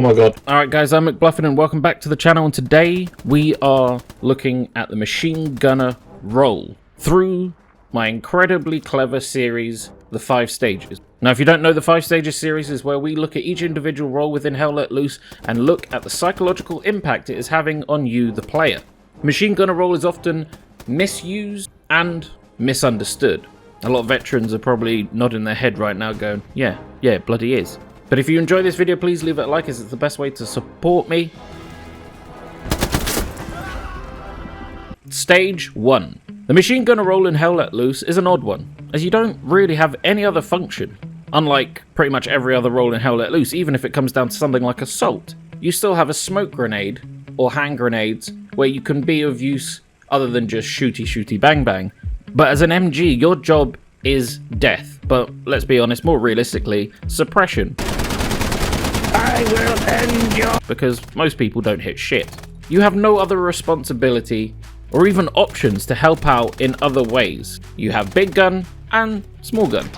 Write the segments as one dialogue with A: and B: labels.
A: Oh my god.
B: Alright guys, I'm McBluffin and welcome back to the channel, and today we are looking at the machine gunner role through my incredibly clever series, the 5 stages. Now if you don't know, the 5 stages series is where we look at each individual role within Hell Let Loose and look at the psychological impact it is having on you, the player. Machine gunner role is often misused and misunderstood. A lot of veterans are probably nodding their head right now going, yeah, it bloody is. But if you enjoy this video, please leave it a like, as it's the best way to support me. Stage 1. The machine gunner role in Hell Let Loose is an odd one, as you don't really have any other function. Unlike pretty much every other role in Hell Let Loose, even if it comes down to something like Assault, you still have a smoke grenade or hand grenades where you can be of use other than just shooty bang bang. But as an MG, your job is death, but let's be honest, more realistically, suppression. I will end you! Because most people don't hit shit. You have no other responsibility or even options to help out in other ways. You have big gun and small gun.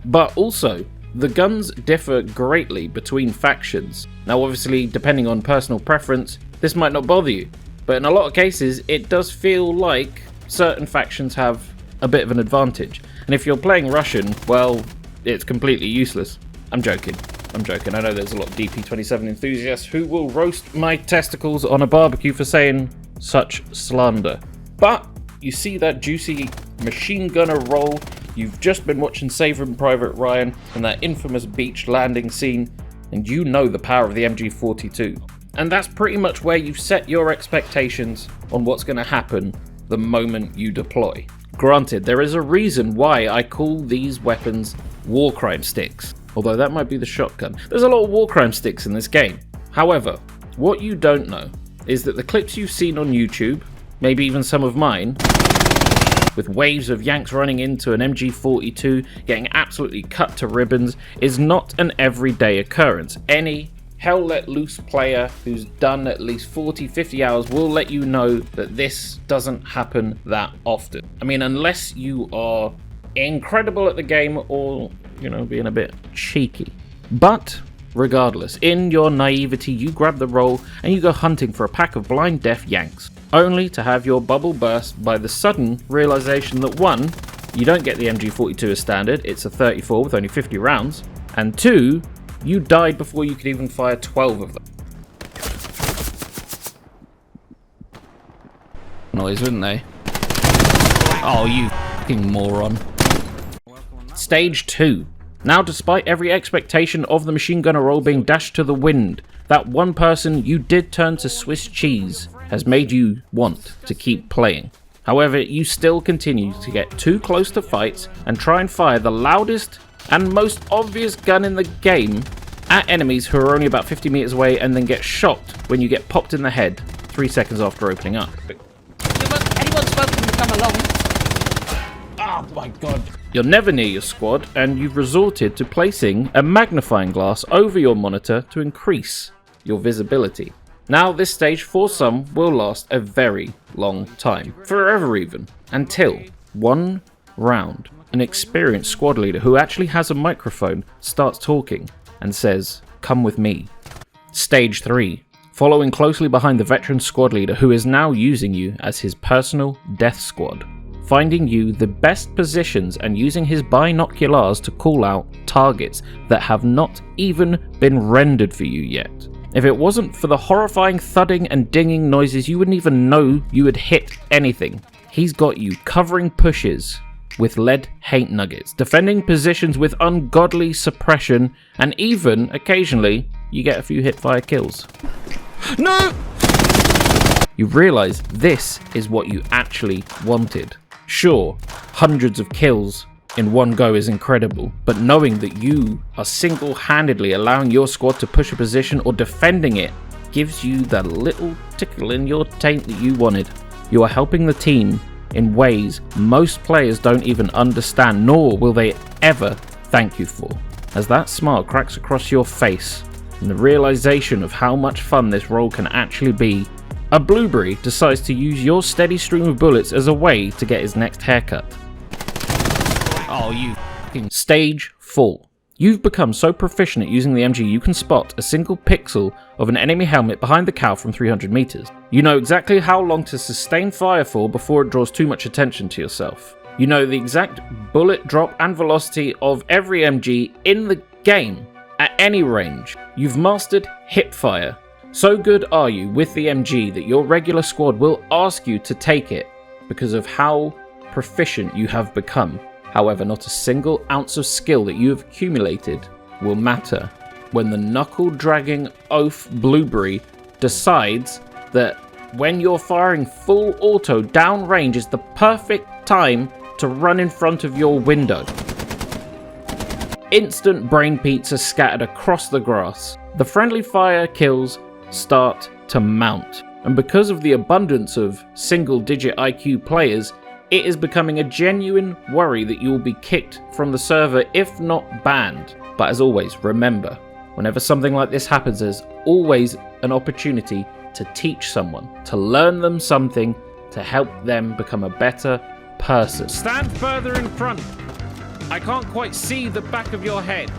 B: But also, the guns differ greatly between factions. Now obviously, depending on personal preference, this might not bother you, but in a lot of cases, it does feel like certain factions have a bit of an advantage. And if you're playing Russian, well, it's completely useless. I'm joking. I know there's a lot of DP27 enthusiasts who will roast my testicles on a barbecue for saying such slander. But you see that juicy machine gunner role. You've just been watching Saving Private Ryan and that infamous beach landing scene, and you know the power of the MG42. And that's pretty much where you've set your expectations on what's going to happen the moment you deploy. Granted, there is a reason why I call these weapons war crime sticks, although that might be the shotgun. There's a lot of war crime sticks in this game. However, what you don't know is that the clips you've seen on YouTube, maybe even some of mine, with waves of Yanks running into an MG42, getting absolutely cut to ribbons, is not an everyday occurrence. Any Hell Let Loose player who's done at least 40-50 hours will let you know that this doesn't happen that often. I mean, unless you are incredible at the game or, you know, being a bit cheeky. But regardless, in your naivety, you grab the role and you go hunting for a pack of blind deaf Yanks, only to have your bubble burst by the sudden realization that 1, you don't get the MG42 as standard, it's a 34 with only 50 rounds, and 2, you died before you could even fire 12 of them. Noise, wouldn't they? Oh, you fucking moron. Stage 2. Now, despite every expectation of the machine gunner role being dashed to the wind, that one person you did turn to Swiss cheese has made you want to keep playing. However, you still continue to get too close to fights and try and fire the loudest and most obvious gun in the game at enemies who are only about 50 meters away, and then get shocked when you get popped in the head 3 seconds after opening up.
C: Anyone's welcome to come along.
B: Oh my god. You're never near your squad, and you've resorted to placing a magnifying glass over your monitor to increase your visibility. Now this stage for some will last a very long time, forever even, until one round an experienced squad leader who actually has a microphone starts talking and says, "Come with me." Stage 3. Following closely behind the veteran squad leader who is now using you as his personal death squad, finding you the best positions and using his binoculars to call out targets that have not even been rendered for you yet. If it wasn't for the horrifying thudding and dinging noises, you wouldn't even know you had hit anything. He's got you covering pushes with lead hate nuggets, defending positions with ungodly suppression, and even, occasionally, you get a few hip-fire kills. No! You realise this is what you actually wanted. Sure, hundreds of kills in one go is incredible, but knowing that you are single-handedly allowing your squad to push a position or defending it gives you that little tickle in your taint that you wanted. You are helping the team in ways most players don't even understand, nor will they ever thank you for. As that smile cracks across your face and the realization of how much fun this role can actually be, a blueberry decides to use your steady stream of bullets as a way to get his next haircut. Oh, you fucking... Stage 4. You've become so proficient at using the MG you can spot a single pixel of an enemy helmet behind the cow from 300 meters. You know exactly how long to sustain fire for before it draws too much attention to yourself. You know the exact bullet drop and velocity of every MG in the game at any range. You've mastered hip fire. So good are you with the MG that your regular squad will ask you to take it because of how proficient you have become. However, not a single ounce of skill that you have accumulated will matter when the knuckle-dragging oaf Blueberry decides that when you're firing full auto downrange is the perfect time to run in front of your window. Instant brain pizza scattered across the grass. The friendly fire kills start to mount, and because of the abundance of single-digit IQ players, it is becoming a genuine worry that you will be kicked from the server if not banned. But as always, remember, whenever something like this happens, there's always an opportunity to teach someone, to learn them something, to help them become a better person. Stand further in front. I can't quite see the back of your head.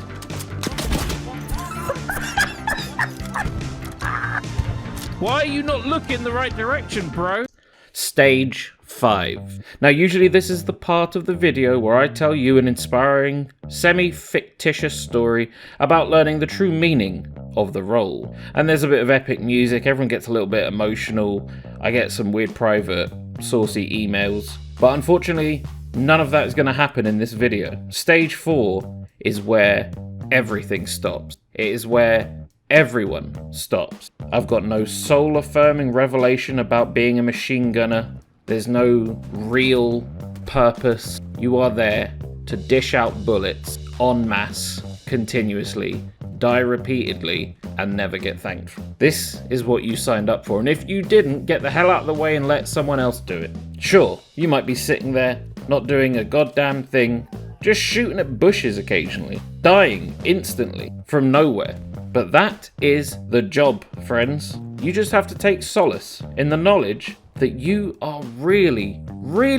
B: Why are you not looking the right direction, bro? Stage 5. Now usually this is the part of the video where I tell you an inspiring, semi-fictitious story about learning the true meaning of the role. And there's a bit of epic music, everyone gets a little bit emotional, I get some weird private saucy emails. But unfortunately, none of that is going to happen in this video. Stage 4 is where everything stops. It is where everyone stops. I've got no soul-affirming revelation about being a machine gunner. There's no real purpose. You are there to dish out bullets en masse, continuously, die repeatedly, and never get thanked. This is what you signed up for, and if you didn't, get the hell out of the way and let someone else do it. Sure, you might be sitting there, not doing a goddamn thing, just shooting at bushes occasionally, dying instantly from nowhere. But that is the job, friends. You just have to take solace in the knowledge that you are really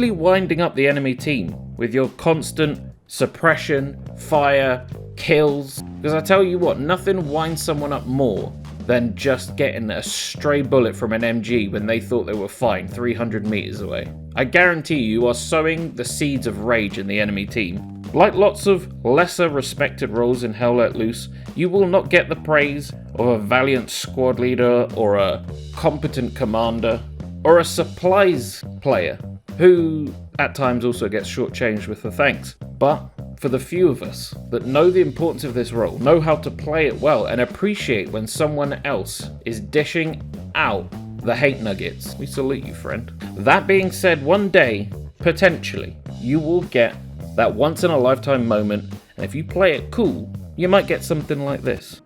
B: winding up the enemy team with your constant suppression, fire, kills. Because I tell you what, nothing winds someone up more than just getting a stray bullet from an MG when they thought they were fine 300 meters away. I guarantee you are sowing the seeds of rage in the enemy team. Like lots of lesser respected roles in Hell Let Loose, you will not get the praise of a valiant squad leader or a competent commander or a supplies player who at times also gets shortchanged with the thanks. But for the few of us that know the importance of this role, know how to play it well, and appreciate when someone else is dishing out the hate nuggets, we salute you, friend. That being said, one day, potentially, you will get that once-in-a-lifetime moment, and if you play it cool, you might get something like this.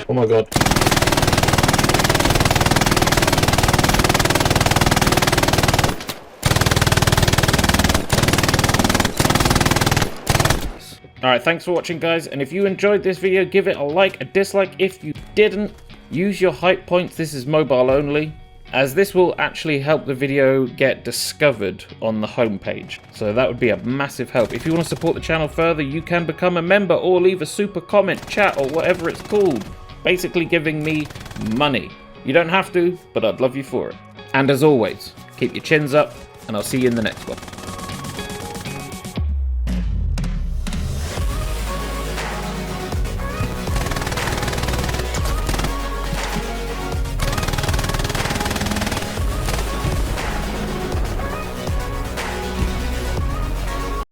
B: Oh my god. Alright, thanks for watching, guys, and if you enjoyed this video, give it a like, a dislike if you didn't. Use your hype points, this is mobile only, as this will actually help the video get discovered on the homepage. So that would be a massive help. If you want to support the channel further, you can become a member or leave a super comment, chat, or whatever it's called. Basically giving me money. You don't have to, but I'd love you for it. And as always, keep your chins up, and I'll see you in the next one.